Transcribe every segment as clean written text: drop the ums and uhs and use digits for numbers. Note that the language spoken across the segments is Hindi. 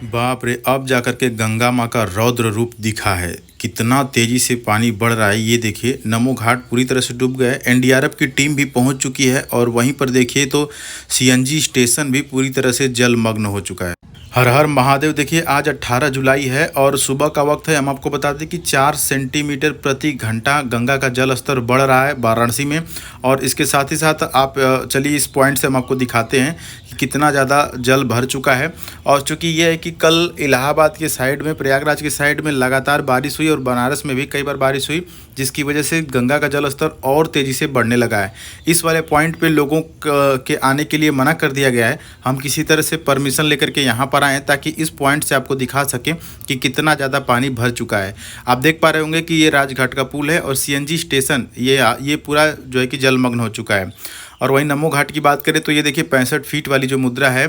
बाप रे! अब जाकर के गंगा माँ का रौद्र रूप दिखा है। कितना तेज़ी से पानी बढ़ रहा है ये देखिए। नमो घाट पूरी तरह से डूब गया है। एनडीआरएफ की टीम भी पहुँच चुकी है और वहीं पर देखिए तो सीएनजी स्टेशन भी पूरी तरह से जलमग्न हो चुका है। हर हर महादेव। देखिए आज 18 जुलाई है और सुबह का वक्त है। हम आपको बता दें कि 4 सेंटीमीटर प्रति घंटा गंगा का जल स्तर बढ़ रहा है वाराणसी में। और इसके साथ ही साथ आप चलिए इस पॉइंट से हम आपको दिखाते हैं कि कितना ज़्यादा जल भर चुका है। और चूँकि ये है कि कल इलाहाबाद के साइड में, प्रयागराज के साइड में लगातार बारिश हुई और बनारस में भी कई बार बारिश हुई, जिसकी वजह से गंगा का जल स्तर और तेज़ी से बढ़ने लगा है। इस वाले पॉइंट पे लोगों के आने के लिए मना कर दिया गया है। हम किसी तरह से परमिशन लेकर के यहाँ पर आए ताकि इस पॉइंट से आपको दिखा सकें कि कितना ज़्यादा पानी भर चुका है। आप देख पा रहे होंगे कि ये राजघाट का पुल है और सीएनजी स्टेशन ये पूरा जो है कि जलमग्न हो चुका है। और वहीं नमो घाट की बात करें तो ये देखिए 65 फीट वाली जो मुद्रा है,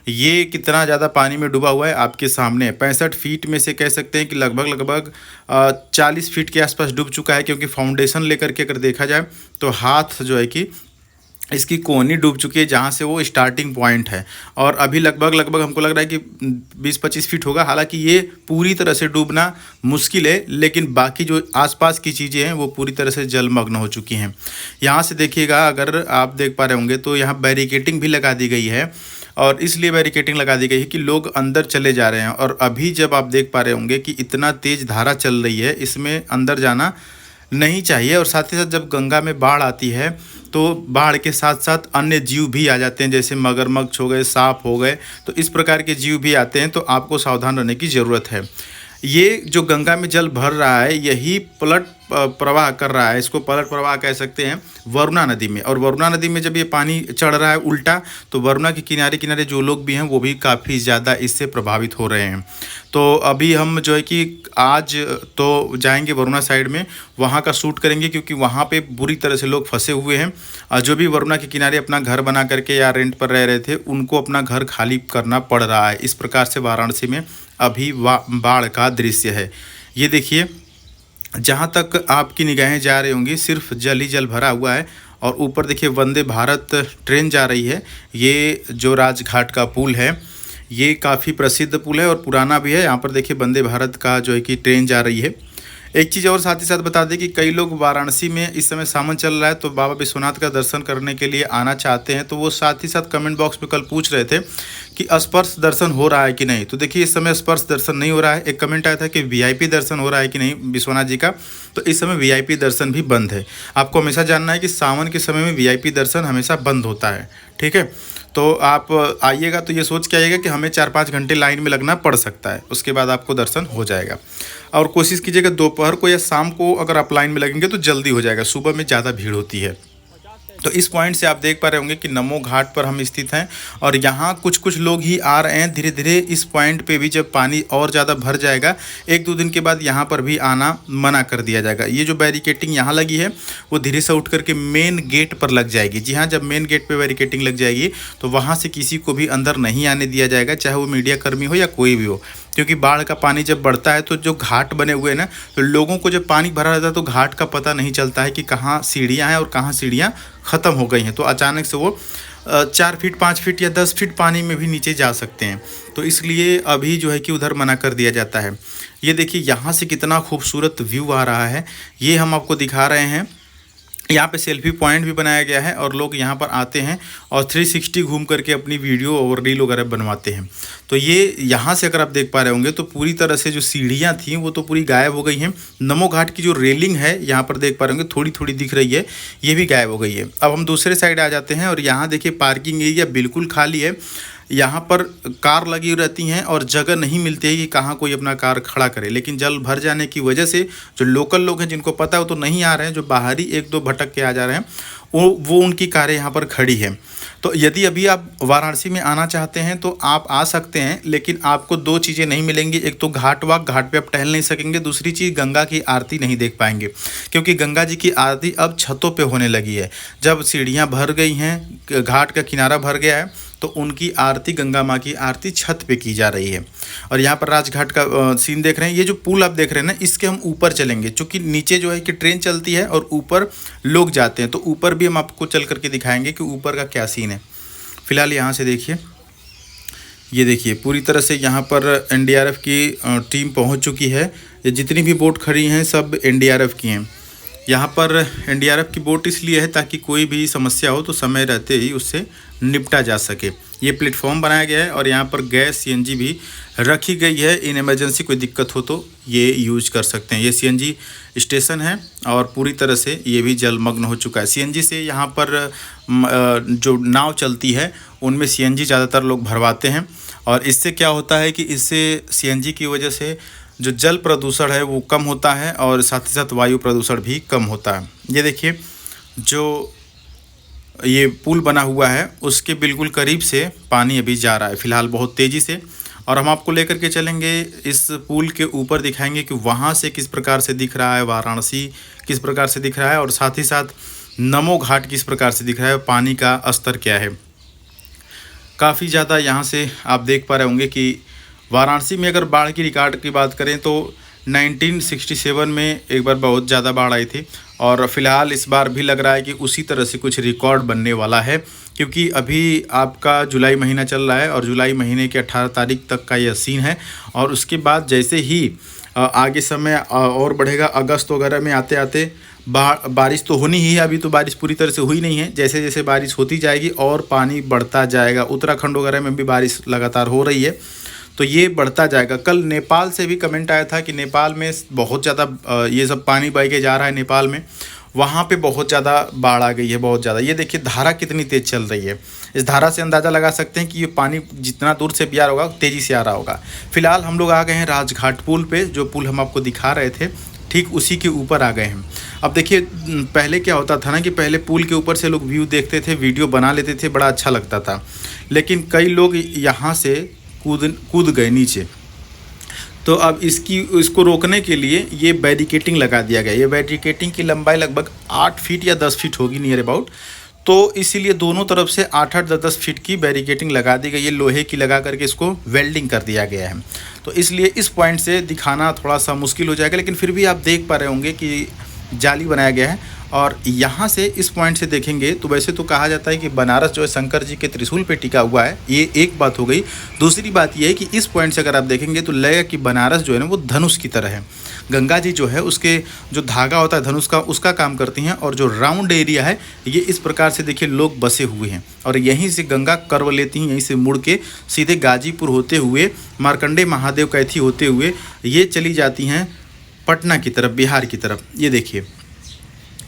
ये कितना ज़्यादा पानी में डूबा हुआ है आपके सामने। 65 फीट में से कह सकते हैं कि लगभग 40 फीट के आसपास डूब चुका है, क्योंकि फाउंडेशन लेकर के अगर देखा जाए तो हाथ जो है कि इसकी कोहनी डूब चुकी है जहाँ से वो स्टार्टिंग पॉइंट है। और अभी लगभग हमको लग रहा है कि 20-25 फीट होगा। हालांकि ये पूरी तरह से डूबना मुश्किल है, लेकिन बाकी जो आसपास की चीज़ें हैं वो पूरी तरह से जलमग्न हो चुकी हैं। यहाँ से देखिएगा, अगर आप देख पा रहे होंगे तो यहाँ बैरिकेटिंग भी लगा दी गई है। और इसलिए बैरिकेटिंग लगा दी गई है कि लोग अंदर चले जा रहे हैं। और अभी जब आप देख पा रहे होंगे कि इतना तेज़ धारा चल रही है, इसमें अंदर जाना नहीं चाहिए। और साथ ही साथ जब गंगा में बाढ़ आती है तो बाढ़ के साथ साथ अन्य जीव भी आ जाते हैं, जैसे मगरमच्छ हो गए, सांप हो गए, तो इस प्रकार के जीव भी आते हैं। तो आपको सावधान रहने की ज़रूरत है। ये जो गंगा में जल भर रहा है, यही पलट प्रवाह कर रहा है। इसको पलट प्रवाह कह सकते हैं वरुणा नदी में। और वरुणा नदी में जब ये पानी चढ़ रहा है उल्टा, तो वरुणा के किनारे किनारे जो लोग भी हैं वो भी काफ़ी ज़्यादा इससे प्रभावित हो रहे हैं। तो अभी हम जो है कि आज तो जाएंगे वरुणा साइड में, वहाँ का शूट करेंगे, क्योंकि वहाँ पे बुरी तरह से लोग फंसे हुए हैं। जो भी वरुणा के किनारे अपना घर बना करके या रेंट पर रह रहे थे, उनको अपना घर खाली करना पड़ रहा है। इस प्रकार से वाराणसी में अभी बाढ़ का दृश्य है। ये देखिए, जहाँ तक आपकी निगाहें जा रही होंगी सिर्फ जल ही जल भरा हुआ है। और ऊपर देखिए वंदे भारत ट्रेन जा रही है। ये जो राजघाट का पुल है, ये काफ़ी प्रसिद्ध पुल है और पुराना भी है। यहाँ पर देखिए वंदे भारत का जो है कि ट्रेन जा रही है। एक चीज़ और साथ ही साथ बता दें कि कई लोग वाराणसी में इस समय सावन चल रहा है तो बाबा विश्वनाथ का दर्शन करने के लिए आना चाहते हैं। तो वो साथ ही साथ कमेंट बॉक्स में कल पूछ रहे थे कि स्पर्श दर्शन हो रहा है कि नहीं। तो देखिए इस समय स्पर्श दर्शन नहीं हो रहा है। एक कमेंट आया था कि वीआईपी दर्शन हो रहा है कि नहीं विश्वनाथ जी का, तो इस समय वीआईपी दर्शन भी बंद है। आपको हमेशा जानना है कि सावन के समय में वीआईपी दर्शन हमेशा बंद होता है, ठीक है। तो आप आइएगा तो ये सोच के आइएगा कि हमें 4-5 घंटे लाइन में लगना पड़ सकता है, उसके बाद आपको दर्शन हो जाएगा। और कोशिश कीजिएगा दोपहर को या शाम को अगर आप लाइन में लगेंगे तो जल्दी हो जाएगा, सुबह में ज़्यादा भीड़ होती है। तो इस पॉइंट से आप देख पा रहे होंगे कि नमो घाट पर हम स्थित हैं और यहाँ कुछ लोग ही आ रहे हैं। धीरे धीरे इस पॉइंट पे भी जब पानी और ज़्यादा भर जाएगा, 1-2 दिन के बाद यहाँ पर भी आना मना कर दिया जाएगा। ये जो बैरिकेटिंग यहाँ लगी है वो धीरे से उठ करके मेन गेट पर लग जाएगी। जी हाँ, जब मेन गेट पर बैरिकेटिंग लग जाएगी तो वहाँ से किसी को भी अंदर नहीं आने दिया जाएगा, चाहे वो मीडिया कर्मी हो या कोई भी हो। क्योंकि बाढ़ का पानी जब बढ़ता है तो जो घाट बने हुए हैं ना, तो लोगों को जब पानी भरा रहता है तो घाट का पता नहीं चलता है कि कहाँ सीढ़ियाँ हैं और कहाँ सीढ़ियाँ ख़त्म हो गई हैं। तो अचानक से वो 4 फीट, 5 फीट या 10 फीट पानी में भी नीचे जा सकते हैं। तो इसलिए अभी जो है कि उधर मना कर दिया जाता है। ये देखिए यहाँ से कितना खूबसूरत व्यू आ रहा है, ये हम आपको दिखा रहे हैं। यहाँ पे सेल्फी पॉइंट भी बनाया गया है और लोग यहाँ पर आते हैं और 360 घूम करके अपनी वीडियो और रील वगैरह बनवाते हैं। तो ये यहाँ से अगर आप देख पा रहे होंगे तो पूरी तरह से जो सीढ़ियाँ थी वो तो पूरी गायब हो गई हैं। नमो घाट की जो रेलिंग है यहाँ पर देख पा रहे होंगे थोड़ी थोड़ी दिख रही है, ये भी गायब हो गई है। अब हम दूसरे साइड आ जाते हैं और यहाँ देखिए पार्किंग एरिया बिल्कुल खाली है। यहाँ पर कार लगी रहती हैं और जगह नहीं मिलती है कि कहाँ कोई अपना कार खड़ा करे। लेकिन जल भर जाने की वजह से जो लोकल लोग हैं जिनको पता है वो तो नहीं आ रहे हैं, जो बाहरी 1-2 भटक के आ जा रहे हैं वो उनकी कारें यहाँ पर खड़ी हैं। तो यदि अभी आप वाराणसी में आना चाहते हैं तो आप आ सकते हैं, लेकिन आपको 2 चीज़ें नहीं मिलेंगी। एक तो घाट पे आप टहल नहीं सकेंगे, दूसरी चीज़ गंगा की आरती नहीं देख पाएंगे, क्योंकि गंगा जी की आरती अब छतों पे होने लगी है। जब सीढ़ियाँ भर गई हैं, घाट का किनारा भर गया है, तो उनकी आरती, गंगा माँ की आरती छत पे की जा रही है। और यहाँ पर राजघाट का सीन देख रहे हैं। ये जो पुल आप देख रहे हैं ना, इसके हम ऊपर चलेंगे, क्योंकि नीचे जो है कि ट्रेन चलती है और ऊपर लोग जाते हैं। तो ऊपर भी हम आपको चल करके दिखाएंगे कि ऊपर का क्या सीन है। फिलहाल यहाँ से देखिए ये देखिए पूरी तरह से यहाँ पर एनडीआरएफ की टीम पहुँच चुकी है। ये जितनी भी बोट खड़ी हैं सब एनडीआरएफ की हैं। यहाँ पर एनडीआरएफ की बोट इसलिए है ताकि कोई भी समस्या हो तो समय रहते ही उससे निपटा जा सके। ये प्लेटफॉर्म बनाया गया है और यहाँ पर गैस सीएनजी भी रखी गई है। इन इमरजेंसी कोई दिक्कत हो तो ये यूज कर सकते हैं। ये सीएनजी स्टेशन है और पूरी तरह से ये भी जलमग्न हो चुका है। सीएनजी से यहाँ पर जो नाव चलती है उनमें सीएनजी ज़्यादातर लोग भरवाते हैं और इससे क्या होता है कि इससे सीएनजी की वजह से जो जल प्रदूषण है वो कम होता है और साथ ही साथ वायु प्रदूषण भी कम होता है। ये देखिए जो ये पुल बना हुआ है उसके बिल्कुल करीब से पानी अभी जा रहा है फ़िलहाल बहुत तेज़ी से, और हम आपको लेकर के चलेंगे इस पुल के ऊपर, दिखाएंगे कि वहाँ से किस प्रकार से दिख रहा है, वाराणसी किस प्रकार से दिख रहा है और साथ ही साथ नमो घाट किस प्रकार से दिख रहा है, पानी का स्तर क्या है। काफ़ी ज़्यादा यहाँ से आप देख पा रहे होंगे कि वाराणसी में अगर बाढ़ की रिकॉर्ड की बात करें तो 1967 में एक बार बहुत ज़्यादा बाढ़ आई थी और फ़िलहाल इस बार भी लग रहा है कि उसी तरह से कुछ रिकॉर्ड बनने वाला है, क्योंकि अभी आपका जुलाई महीना चल रहा है और जुलाई महीने के 18 तारीख तक का यह सीन है। और उसके बाद जैसे ही आगे समय और बढ़ेगा, अगस्त वगैरह में आते आते बारिश तो होनी ही है। अभी तो बारिश पूरी तरह से हुई नहीं है, जैसे जैसे बारिश होती जाएगी और पानी बढ़ता जाएगा। उत्तराखंड वगैरह में भी बारिश लगातार हो रही है तो ये बढ़ता जाएगा। कल नेपाल से भी कमेंट आया था कि नेपाल में बहुत ज़्यादा ये सब पानी बह के जा रहा है नेपाल में, वहाँ पे बहुत ज़्यादा बाढ़ आ गई है, बहुत ज़्यादा। ये देखिए धारा कितनी तेज़ चल रही है, इस धारा से अंदाज़ा लगा सकते हैं कि ये पानी जितना दूर से भी आ रहा होगा तेज़ी से आ रहा होगा। फिलहाल हम लोग आ गए हैं राजघाट पुल पे, जो पुल हम आपको दिखा रहे थे ठीक उसी के ऊपर आ गए हैं। अब देखिए पहले क्या होता था ना कि पहले पुल के ऊपर से लोग व्यू देखते थे, वीडियो बना लेते थे, बड़ा अच्छा लगता था, लेकिन कई लोग यहाँ से कूद गए नीचे। तो अब इसको रोकने के लिए ये बैरिकेटिंग लगा दिया गया। ये बैरिकेटिंग की लंबाई लगभग 8 फीट या 10 फीट होगी नियर अबाउट, तो इसीलिए दोनों तरफ से 8-8 10-10 फीट की बैरिकेटिंग लगा दी गई है, लोहे की लगा करके इसको वेल्डिंग कर दिया गया है। तो इसलिए इस पॉइंट से दिखाना थोड़ा सा मुश्किल हो जाएगा, लेकिन फिर भी आप देख पा रहे होंगे कि जाली बनाया गया है। और यहाँ से इस पॉइंट से देखेंगे तो वैसे तो कहा जाता है कि बनारस जो है शंकर जी के त्रिशूल पे टिका हुआ है, ये एक बात हो गई। दूसरी बात ये है कि इस पॉइंट से अगर आप देखेंगे तो लगेगा कि बनारस जो है ना वो धनुष की तरह है। गंगा जी जो है उसके जो धागा होता है धनुष का, उसका काम करती हैं, और जो राउंड एरिया है ये इस प्रकार से देखिए लोग बसे हुए हैं और यहीं से गंगा कर्व लेती हैं, यहीं से मुड़ के सीधे गाजीपुर होते हुए मार्कंडे महादेव कैथी होते हुए ये चली जाती हैं पटना की तरफ, बिहार की तरफ। ये देखिए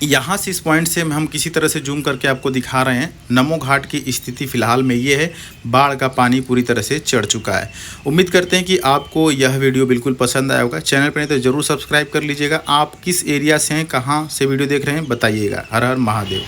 यहाँ से इस पॉइंट से हम किसी तरह से जूम करके आपको दिखा रहे हैं। नमो घाट की स्थिति फ़िलहाल में ये है, बाढ़ का पानी पूरी तरह से चढ़ चुका है। उम्मीद करते हैं कि आपको यह वीडियो बिल्कुल पसंद आया होगा। चैनल पर नहीं तो ज़रूर सब्सक्राइब कर लीजिएगा। आप किस एरिया से हैं, कहाँ से वीडियो देख रहे हैं बताइएगा। हर हर महादेव।